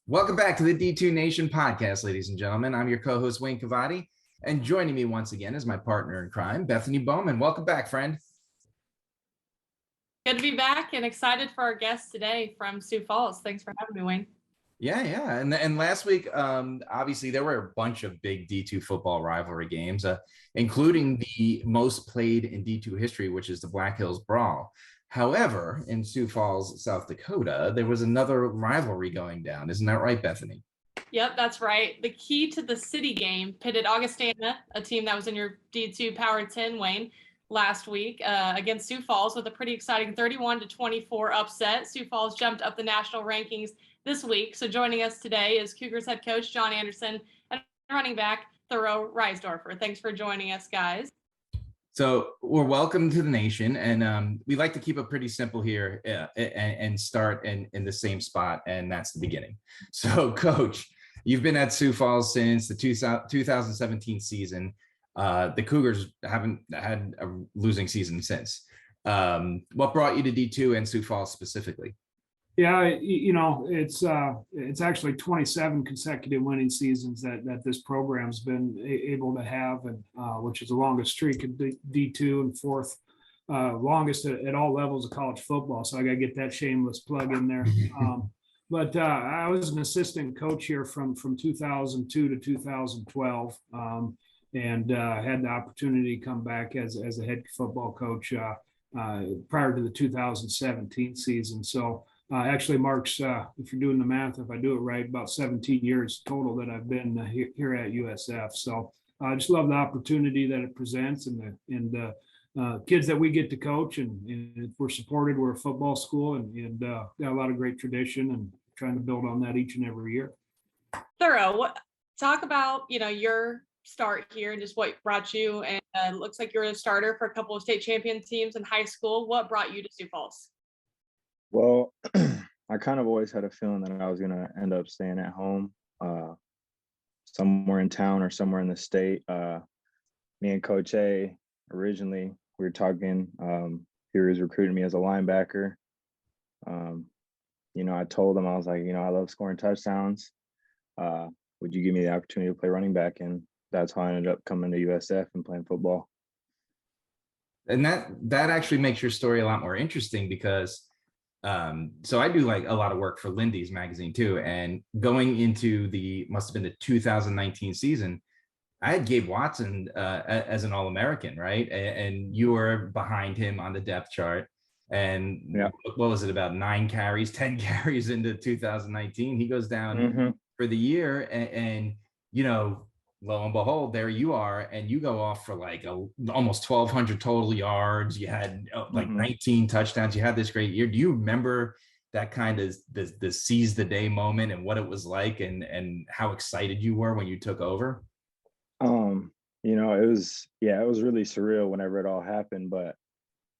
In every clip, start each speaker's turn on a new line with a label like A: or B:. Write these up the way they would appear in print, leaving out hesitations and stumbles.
A: Welcome back to the DII Nation Podcast, ladies and gentlemen. I'm your co-host, Wayne Cavadi, and joining me once again is my partner in crime, Bethany Bowman. Welcome back, friend.
B: Good to be back and excited for our guest today from Sioux Falls. Thanks for having me, Wayne.
A: Yeah. And last week, obviously, there were a bunch of big D2 football rivalry games, including the most played in D2 history, which is the Black Hills Brawl. However, in Sioux Falls, South Dakota, there was another rivalry going down. Isn't that right, Bethany?
B: Yep, that's right. The key to the city game pitted Augustana, a team that was in your D2 Power 10, Wayne, last week against Sioux Falls with a pretty exciting 31-24 upset. Sioux Falls jumped up the national rankings this week. So joining us today is Cougars head coach Jon Anderson and running back Thuro Reisdorfer. Thanks for joining us, guys.
A: So we're welcome to the nation, and we like to keep it pretty simple here and start in the same spot, and that's the beginning. So, Coach, you've been at Sioux Falls since the 2017 season. The Cougars haven't had a losing season since. What brought you to D2 and Sioux Falls specifically?
C: Yeah, it's actually 27 consecutive winning seasons that this program's been able to have, and which is the longest streak of D2 and fourth longest at all levels of college football. So I got to get that shameless plug in there. But I was an assistant coach here from 2002 to 2012, and had the opportunity to come back as a head football coach prior to the 2017 season. So. Actually marks, if you're doing the math, if I do it right, about 17 years total that I've been here at USF. So I just love the opportunity that it presents and the kids that we get to coach, and if we're supported, we're a football school and got a lot of great tradition and trying to build on that each and every year.
B: Thuro, talk about, your start here and just what brought you, and it looks like you're a starter for a couple of state champion teams in high school. What brought you to Sioux Falls?
D: Well, I kind of always had a feeling that I was going to end up staying at home, somewhere in town or somewhere in the state. Me and Coach A, originally, we were talking. He was recruiting me as a linebacker. I told him, I was like, I love scoring touchdowns. Would you give me the opportunity to play running back? And that's how I ended up coming to USF and playing football.
A: And that actually makes your story a lot more interesting because so I do like a lot of work for Lindy's magazine too. And going into must have been the 2019 season, I had Gabe Watson as an All-American, right? And you were behind him on the depth chart. And what was it, about 10 carries into 2019? He goes down for the year and lo and behold, there you are, and you go off for like almost 1,200 total yards. You had 19 touchdowns. You had this great year. Do you remember that kind of the seize the day moment and what it was like, and how excited you were when you took over?
D: It was really surreal whenever it all happened. But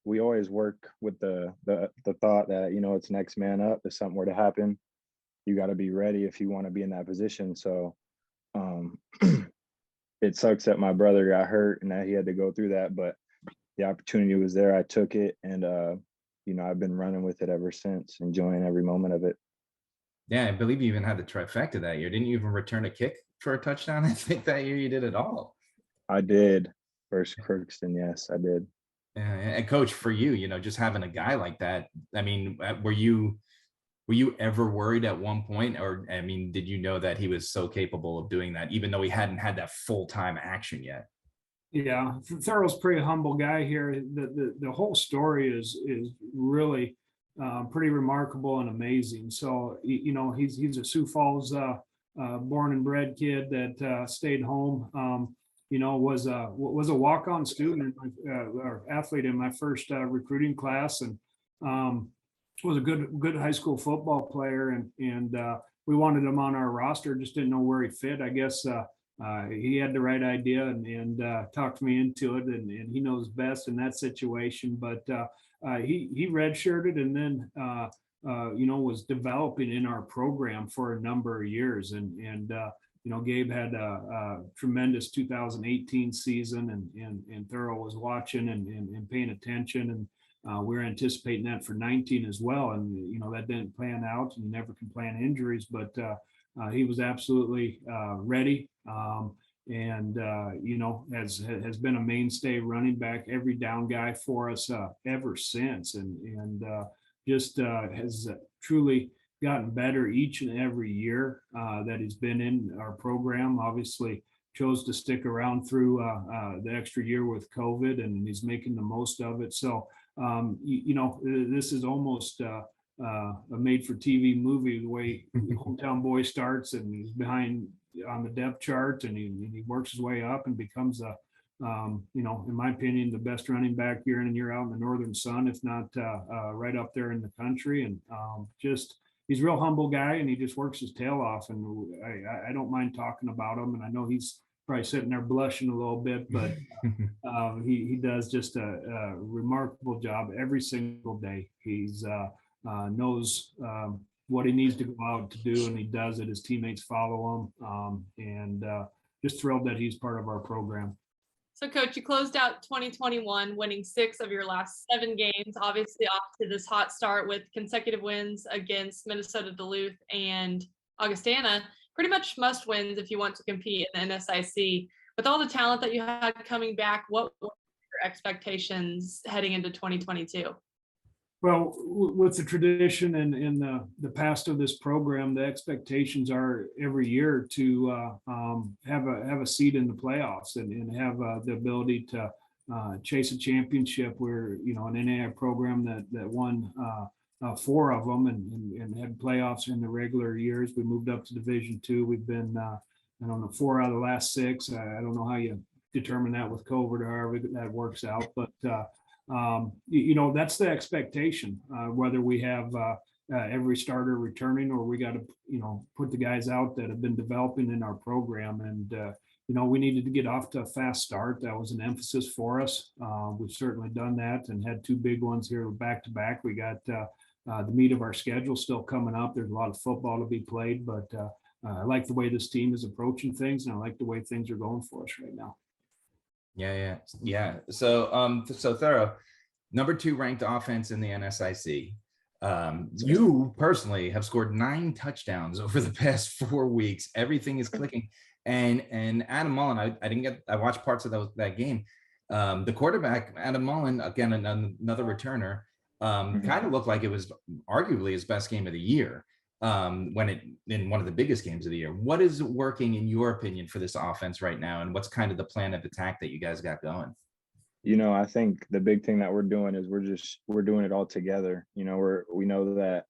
D: we always work with the thought that it's next man up. If something were to happen, you got to be ready if you want to be in that position. So. It sucks that my brother got hurt and that he had to go through that, but the opportunity was there. I took it, and I've been running with it ever since, enjoying every moment of it.
A: Yeah, I believe you even had the trifecta that year. Didn't you even return a kick for a touchdown? I think that year you did it all.
D: I did. Versus Crookston, yes, I did.
A: Yeah, and Coach, for you, just having a guy like that, I mean, were you ever worried at one point, or did you know that he was so capable of doing that, even though he hadn't had that full-time action yet?
C: Yeah, Thuro's a pretty humble guy here. The whole story is really pretty remarkable and amazing. So he's a Sioux Falls born and bred kid that stayed home. Was a walk-on student or athlete in my first recruiting class, and was a good high school football player, and we wanted him on our roster, just didn't know where he fit. I guess he had the right idea and talked me into it, and he knows best in that situation. But he redshirted and then was developing in our program for a number of years, and Gabe had a tremendous 2018 season, and Thuro was watching and paying attention, and we're anticipating that for 19 as well. And, that didn't plan out, and you never can plan injuries, but he was absolutely ready. And has been a mainstay running back, every down guy for us ever since, and just has truly gotten better each and every year that he's been in our program. Obviously chose to stick around through the extra year with COVID, and he's making the most of it. So this is almost a made for TV movie, the way Hometown Boy starts, and he's behind on the depth chart, and he works his way up and becomes in my opinion, the best running back year in and year out in the Northern Sun, if not right up there in the country. And he's a real humble guy, and he just works his tail off. And I don't mind talking about him. And I know he's probably sitting there blushing a little bit, but he does just a remarkable job every single day. He's knows what he needs to go out to do, and he does it. His teammates follow him, and just thrilled that he's part of our program.
B: So, Coach, you closed out 2021 winning 6 of your last 7 games, obviously off to this hot start with consecutive wins against Minnesota, Duluth, and Augustana. Pretty much must wins if you want to compete in the NSIC. With all the talent that you had coming back, what were your expectations heading into 2022?
C: Well, with the tradition and in the past of this program, the expectations are every year to have a seat in the playoffs and have the ability to chase a championship. We're an NAI program that won 4 of them and had playoffs in the regular years. We moved up to Division II. We've been 4 out of the last 6. I don't know how you determine that with COVID or however that works out, but that's the expectation, whether we have every starter returning or we got to put the guys out that have been developing in our program. And we needed to get off to a fast start. That was an emphasis for us. We've certainly done that and had 2 big ones here back to back. We got the meat of our schedule still coming up. There's a lot of football to be played, but I like the way this team is approaching things, and I like the way things are going for us right now.
A: Yeah. So Thuro, number 2 ranked offense in the NSIC. You personally have scored 9 touchdowns over the past 4 weeks. Everything is clicking. And Adam Mullen, I watched parts of that game. The quarterback, Adam Mullen, again, another returner, kind of looked like it was arguably his best game of the year. In one of the biggest games of the year. What is working in your opinion for this offense right now, and what's kind of the plan of attack that you guys got going?
D: I think the big thing that we're doing is we're doing it all together. We know that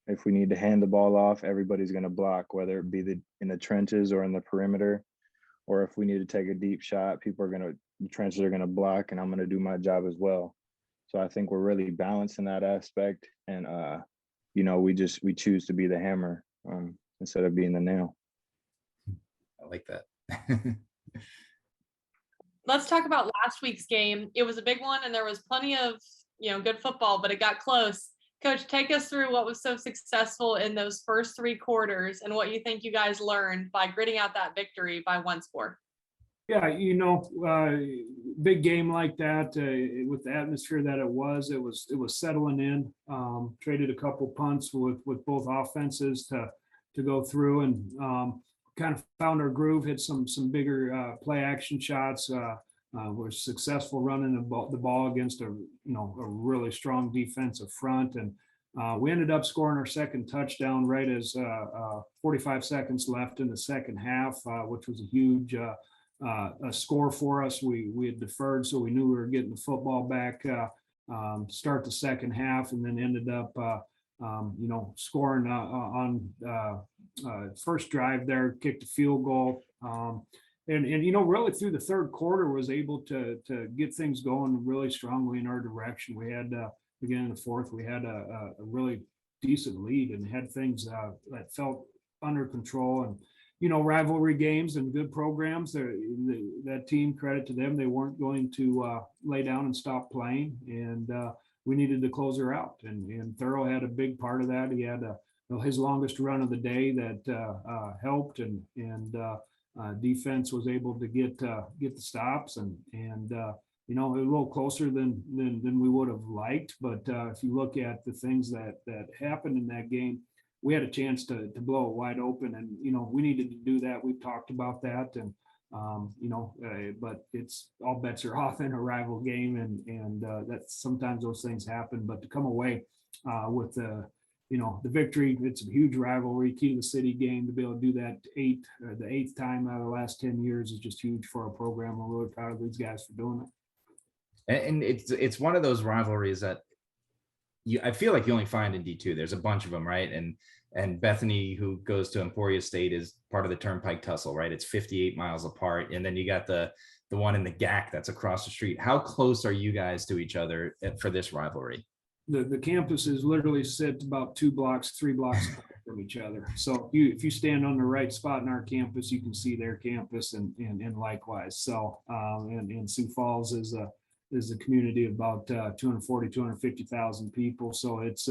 D: if we need to hand the ball off, everybody's going to block, whether it be in the trenches or in the perimeter, or if we need to take a deep shot, the trenches are going to block, and I'm going to do my job as well. So I think we're really balanced in that aspect, and we choose to be the hammer instead of being the nail.
A: I like that.
B: Let's talk about last week's game. It was a big one, and there was plenty of good football, but it got close. Coach, take us through what was so successful in those first 3 quarters and what you think you guys learned by gritting out that victory by 1 score.
C: Yeah, big game like that with the atmosphere that it was settling in. Traded a couple punts with both offenses to go through, and kind of found our groove. Hit some bigger play action shots. We're successful running the ball against a really strong defensive front, and we ended up scoring our second touchdown right as 45 seconds left in the second half, which was a huge a score for us. We had deferred, so we knew we were getting the football back, start the second half, and then ended up scoring on first drive there, kicked a field goal, and really through the third quarter was able to get things going really strongly in our direction. We had again in the fourth, we had a really decent lead and had things that felt under control. And rivalry games and good programs, that team, credit to them, they weren't going to lay down and stop playing, and we needed to close her out. And Thuro had a big part of that. He had his longest run of the day that helped, and defense was able to get the stops, and a little closer than we would have liked. But if you look at the things that happened in that game, we had a chance to blow it wide open, and we needed to do that. We've talked about that, and but it's all bets are off in a rival game, and that's sometimes those things happen. But to come away with the victory, it's a huge rivalry, key to the city game. To be able to do that the eighth time out of the last 10 years is just huge for our program. I'm really proud of these guys for doing it.
A: And it's one of those rivalries that I feel like you only find in D2. There's a bunch of them, right? And Bethany, who goes to Emporia State, is part of the Turnpike Tussle, right? It's 58 miles apart. And then you got the one in the GAC that's across the street. How close are you guys to each other for this rivalry?
C: The campuses literally sit about 3 blocks from each other. So if you stand on the right spot in our campus, you can see their campus, and likewise. So and Sioux Falls is a community of about 250,000 people. So it's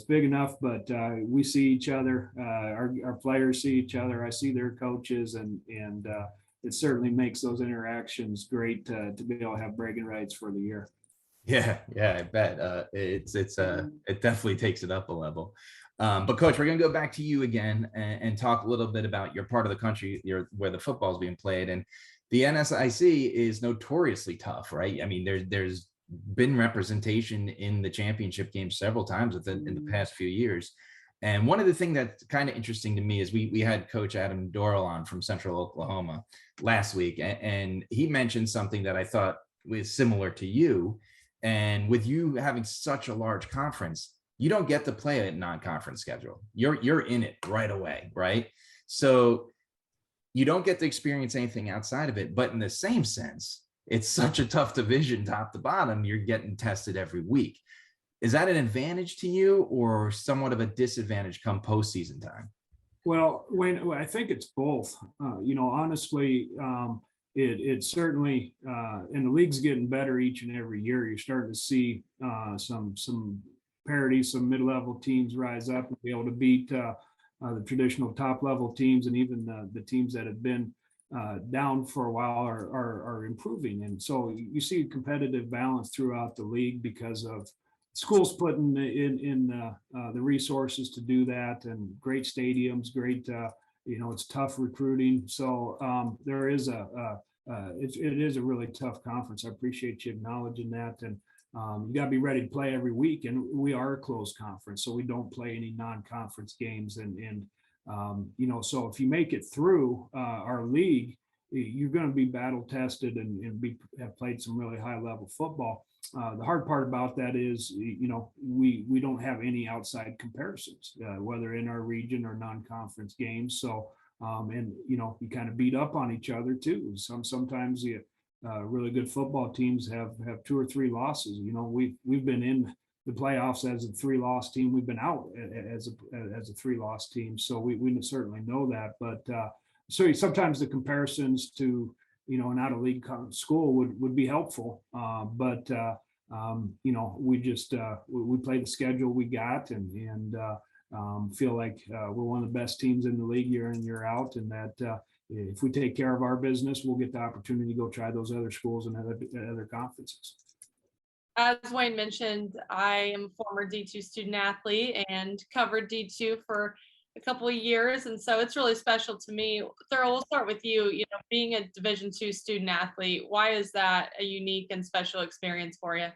C: big enough, but we see each other. Our players see each other. I see their coaches, and it certainly makes those interactions great to be able to have bragging rights for the year.
A: Yeah, I bet it definitely takes it up a level. But Coach, we're going to go back to you again and talk a little bit about your part of the country where the football is being played. And the NSIC is notoriously tough, right? I mean, there's been representation in the championship game several times in the past few years. And one of the things that's kind of interesting to me is we had Coach Adam Dorrell on from Central Oklahoma last week, and he mentioned something that I thought was similar to you. And with you having such a large conference, you don't get to play a non-conference schedule. You're in it right away, right? So you don't get to experience anything outside of it. But in the same sense, it's such a tough division top to bottom. You're getting tested every week. Is that an advantage to you, or somewhat of a disadvantage come postseason time?
C: Well, Wayne, I think it's both. Honestly, it certainly, and the league's getting better each and every year. You're starting to see some parity, some mid-level teams rise up and be able to beat the traditional top-level teams, and even the teams that have been down for a while are improving. And so you see competitive balance throughout the league because of schools putting in the resources to do that, and great stadiums, great, it's tough recruiting. So there is it is a really tough conference. I appreciate you acknowledging that. And you got to be ready to play every week. And we are a closed conference, so we don't play any non-conference games. And so if you make it through our league, you're going to be battle tested and have played some really high level football. The hard part about that is, we don't have any outside comparisons, whether in our region or non-conference games. So, you kind of beat up on each other too. Sometimes really good football teams have 2 or 3 losses. We've been in the playoffs as a 3-loss team. We've been out as a 3-loss team. So we certainly know that. But so sometimes the comparisons to an out of league school would be helpful. But we just we play the schedule we got, and feel like we're one of the best teams in the league year in, year out, and that if we take care of our business, we'll get the opportunity to go try those other schools and other conferences.
B: As Wayne mentioned, I am a former D2 student athlete and covered D2 for a couple of years, and so it's really special to me. Thuro, we'll start with you. Being a Division II student athlete, why is that a unique and special experience for you?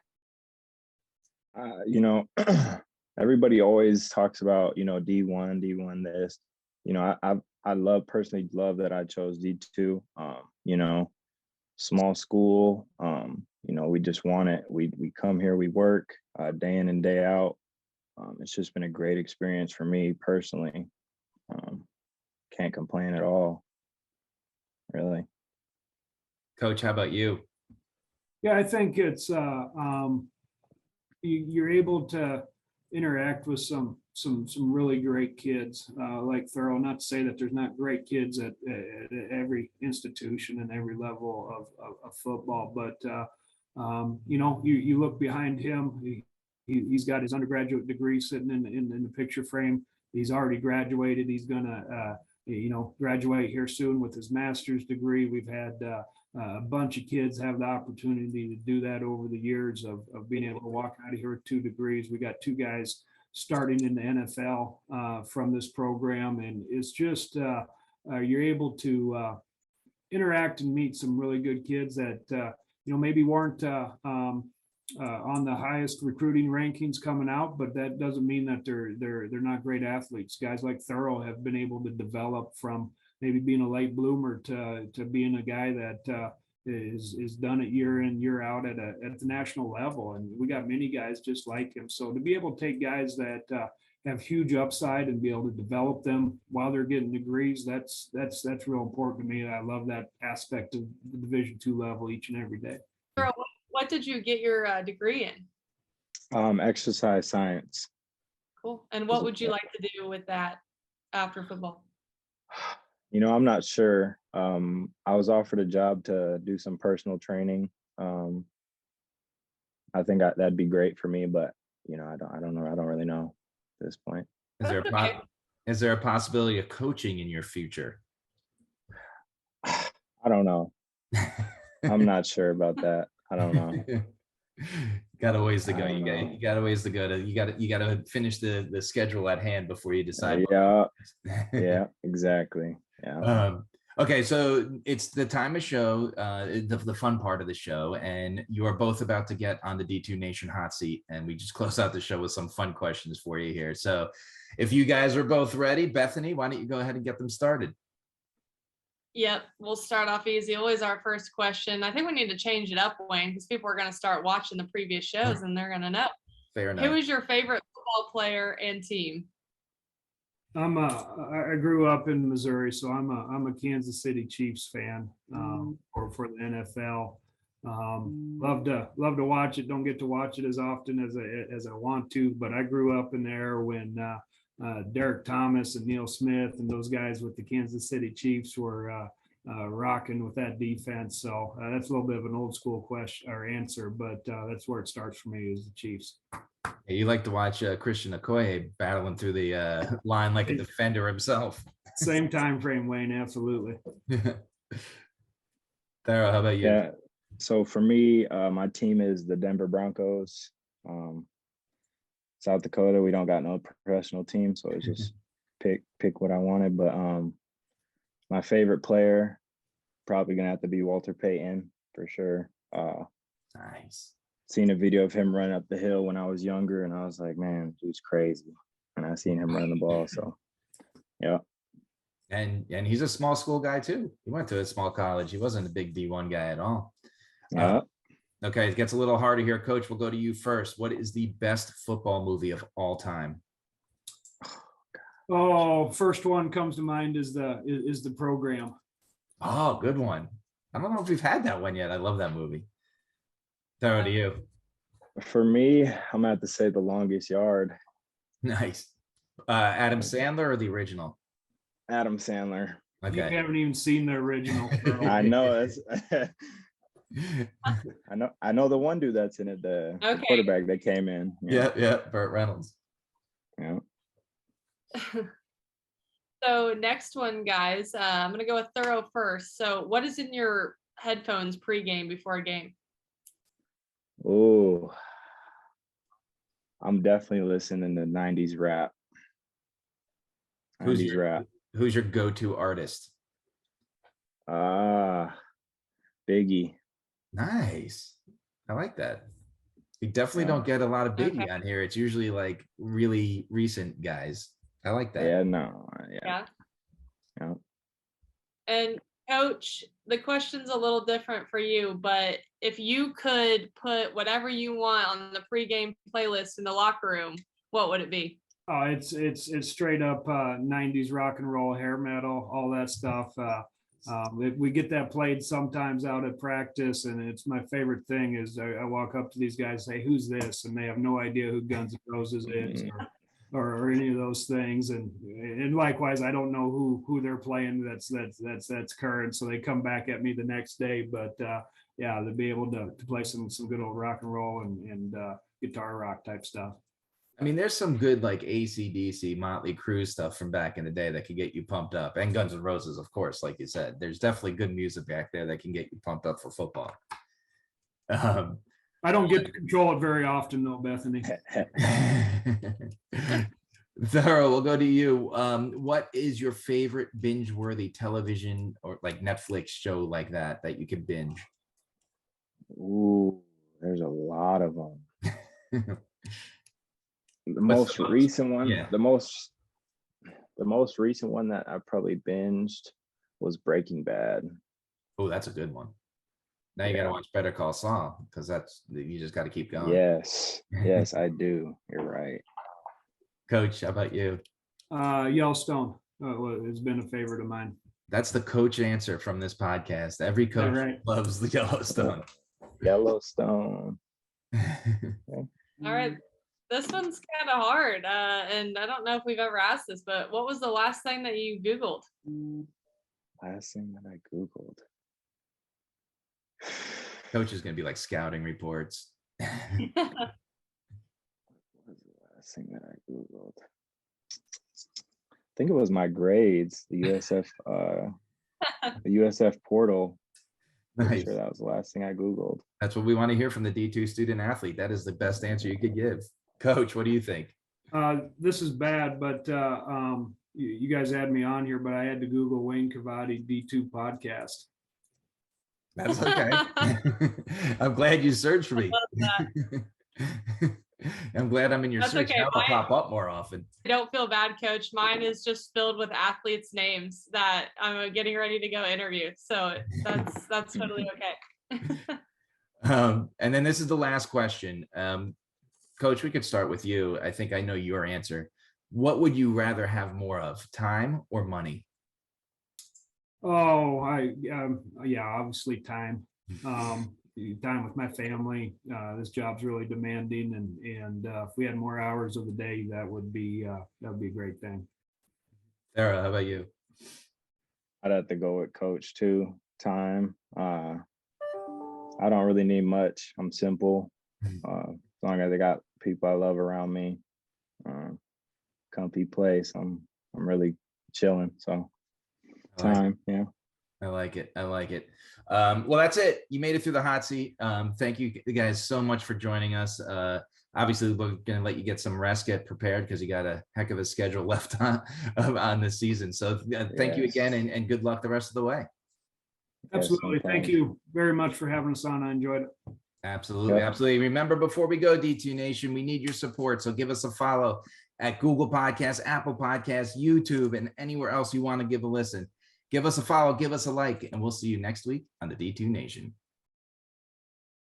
D: Everybody always talks about D1 this. I personally love that I chose D2. Small school. We just want it. We come here, we work day in and day out. It's just been a great experience for me personally. Can't complain at all, really.
A: Coach, how about you?
C: Yeah, I think it's you're able to interact with some really great kids like Thuro. Not to say that there's not great kids at every institution and every level of football, but you look behind him. He's got his undergraduate degree sitting in the picture frame. He's already graduated. He's gonna graduate here soon with his master's degree. We've had a bunch of kids have the opportunity to do that over the years of being able to walk out of here with 2 degrees. We got 2 guys starting in the NFL from this program, and it's just you're able to interact and meet some really good kids that maybe weren't on the highest recruiting rankings coming out, but that doesn't mean that they're not great athletes. Guys like Thuro have been able to develop from maybe being a late bloomer to being a guy that is done it year in, year out at the national level. And we got many guys just like him. So to be able to take guys that have huge upside and be able to develop them while they're getting degrees, that's real important to me. I love that aspect of the Division II level each and every day.
B: What did you get your degree in?
D: Exercise science.
B: Cool. And what would you like to do with that after football?
D: I'm not sure. I was offered a job to do some personal training. I think that'd be great for me, but I don't know. I don't really know at this point.
A: Is there a possibility of coaching in your future?
D: I don't know. I'm not sure about that. I don't know.
A: Got a ways to go. You got a ways to go. You got to finish the schedule at hand before you decide.
D: Yeah, exactly. Yeah.
A: Okay, so it's the time of show, the fun part of the show, and you are both about to get on the D2 Nation hot seat, and we just close out the show with some fun questions for you here. So if you guys are both ready, Bethany, why don't you go ahead and get them started?
B: Yep, we'll start off easy. Always our first question. I think we need to change it up, Wayne, because people are going to start watching the previous shows and they're going to know.
A: Fair enough.
B: Who is your favorite football player and team?
C: I grew up in Missouri, so I'm a Kansas City Chiefs fan for the NFL. Love to watch it. Don't get to watch it as often as I want to, but I grew up in there when Derek Thomas and Neil Smith and those guys with the Kansas City Chiefs were rocking with that defense. So that's a little bit of an old school question or answer, but that's where it starts for me is the Chiefs.
A: Yeah, you like to watch Christian Okoye battling through the line like a defender himself.
C: Same time frame, Wayne. Absolutely.
A: Tharo, how about you?
D: Yeah. So for me, my team is the Denver Broncos. South Dakota, we don't got no professional team, so it's just pick what I wanted. But my favorite player probably gonna have to be Walter Payton for sure.
A: Nice.
D: Seen a video of him running up the hill when I was younger, and I was like, man, dude's crazy. And I seen him run the ball, so yeah.
A: And he's a small school guy too. He went to a small college. He wasn't a big D1 guy at all.
D: Yeah.
A: Okay, it gets a little harder here, Coach. We'll go to you first. What is the best football movie of all time?
C: Oh, first one comes to mind is the Program.
A: Oh, good one. I don't know if we've had that one yet. I love that movie. Throw to you.
D: For me, I'm gonna have to say The Longest Yard.
A: Nice. Adam Sandler or the original?
D: Adam Sandler.
A: Okay.
C: You haven't even seen the original.
D: I know. I know the one dude that's in it, the quarterback that came in.
A: Yeah, Burt Reynolds.
D: Yeah.
B: So next one, guys, I'm going to go with Thuro first. So what is in your headphones pregame before a game?
D: Oh, I'm definitely listening to 90s rap.
A: Who's your go-to artist?
D: Biggie.
A: Nice. I like that. We definitely don't get a lot of Biggie on here. It's usually like really recent guys. I like that.
D: Yeah, no.
B: Yeah.
D: Yeah.
B: And Coach, the question's a little different for you, but if you could put whatever you want on the pregame playlist in the locker room, what would it be?
C: Oh, it's straight up 90s rock and roll, hair metal, all that stuff. We get that played sometimes out at practice, and it's my favorite thing is I walk up to these guys and say, who's this? And they have no idea who Guns N' Roses is or any of those things. And likewise, I don't know who they're playing that's current. So they come back at me the next day. But they'll be able to play some good old rock and roll and guitar rock type stuff.
A: I mean, there's some good like AC/DC, Motley Crue stuff from back in the day that can get you pumped up, and Guns N' Roses, of course, like you said. There's definitely good music back there that can get you pumped up for football.
C: I don't get to control it very often, though, Bethany.
A: Thuro, we'll go to you. What is your favorite binge-worthy television or like Netflix show like that you can binge?
D: Ooh, there's a lot of them. The most recent one,
A: yeah.
D: the most recent one that I probably binged was Breaking Bad.
A: Oh, that's a good one. Now you got to watch Better Call Saul because you just got to keep going.
D: Yes, I do. You're right.
A: Coach, how about you?
C: Yellowstone has been a favorite of mine.
A: That's the coach answer from this podcast. Every coach loves the Yellowstone.
D: Yellowstone.
B: All right. This one's kind of hard. And I don't know if we've ever asked this, but what was the last thing that you Googled?
D: Last thing that I Googled.
A: Coach is going to be like scouting reports.
D: What was the last thing that I Googled? I think it was my grades, the USF portal.
A: Nice.
D: Sure that was the last thing I Googled.
A: That's what we want to hear from the D2 student athlete. That is the best answer you could give. Coach, what do you think?
C: This is bad, but you guys had me on here, but I had to Google Wayne Cavadi D2 podcast.
A: That's okay. I'm glad you searched for me. I'm glad I'm in your search.
B: Okay.
A: Now I'll pop up more often.
B: I don't feel bad, Coach. Mine is just filled with athletes' names that I'm getting ready to go interview. So that's totally okay.
A: And then this is the last question. Coach, we could start with you. I think I know your answer. What would you rather have more of, time or money?
C: Oh, obviously time. Time with my family. This job's really demanding, and if we had more hours of the day, that would be a great thing.
A: Sarah, how about you?
D: I'd have to go with Coach too. Time. I don't really need much. I'm simple. As long as I got people I love around me, comfy place, I'm really chilling. So time, yeah.
A: I like it. Well, that's it. You made it through the hot seat. Thank you guys so much for joining us. Obviously, we're going to let you get some rest, get prepared because you got a heck of a schedule left on the season. So thank you again, and good luck the rest of the way.
C: Absolutely. Thank you very much for having us on. I enjoyed it.
A: Absolutely. Absolutely. Remember, before we go, D2 Nation, we need your support. So give us a follow at Google Podcasts, Apple Podcasts, YouTube, and anywhere else you want to give a listen. Give us a follow, give us a like, and we'll see you next week on the D2 Nation.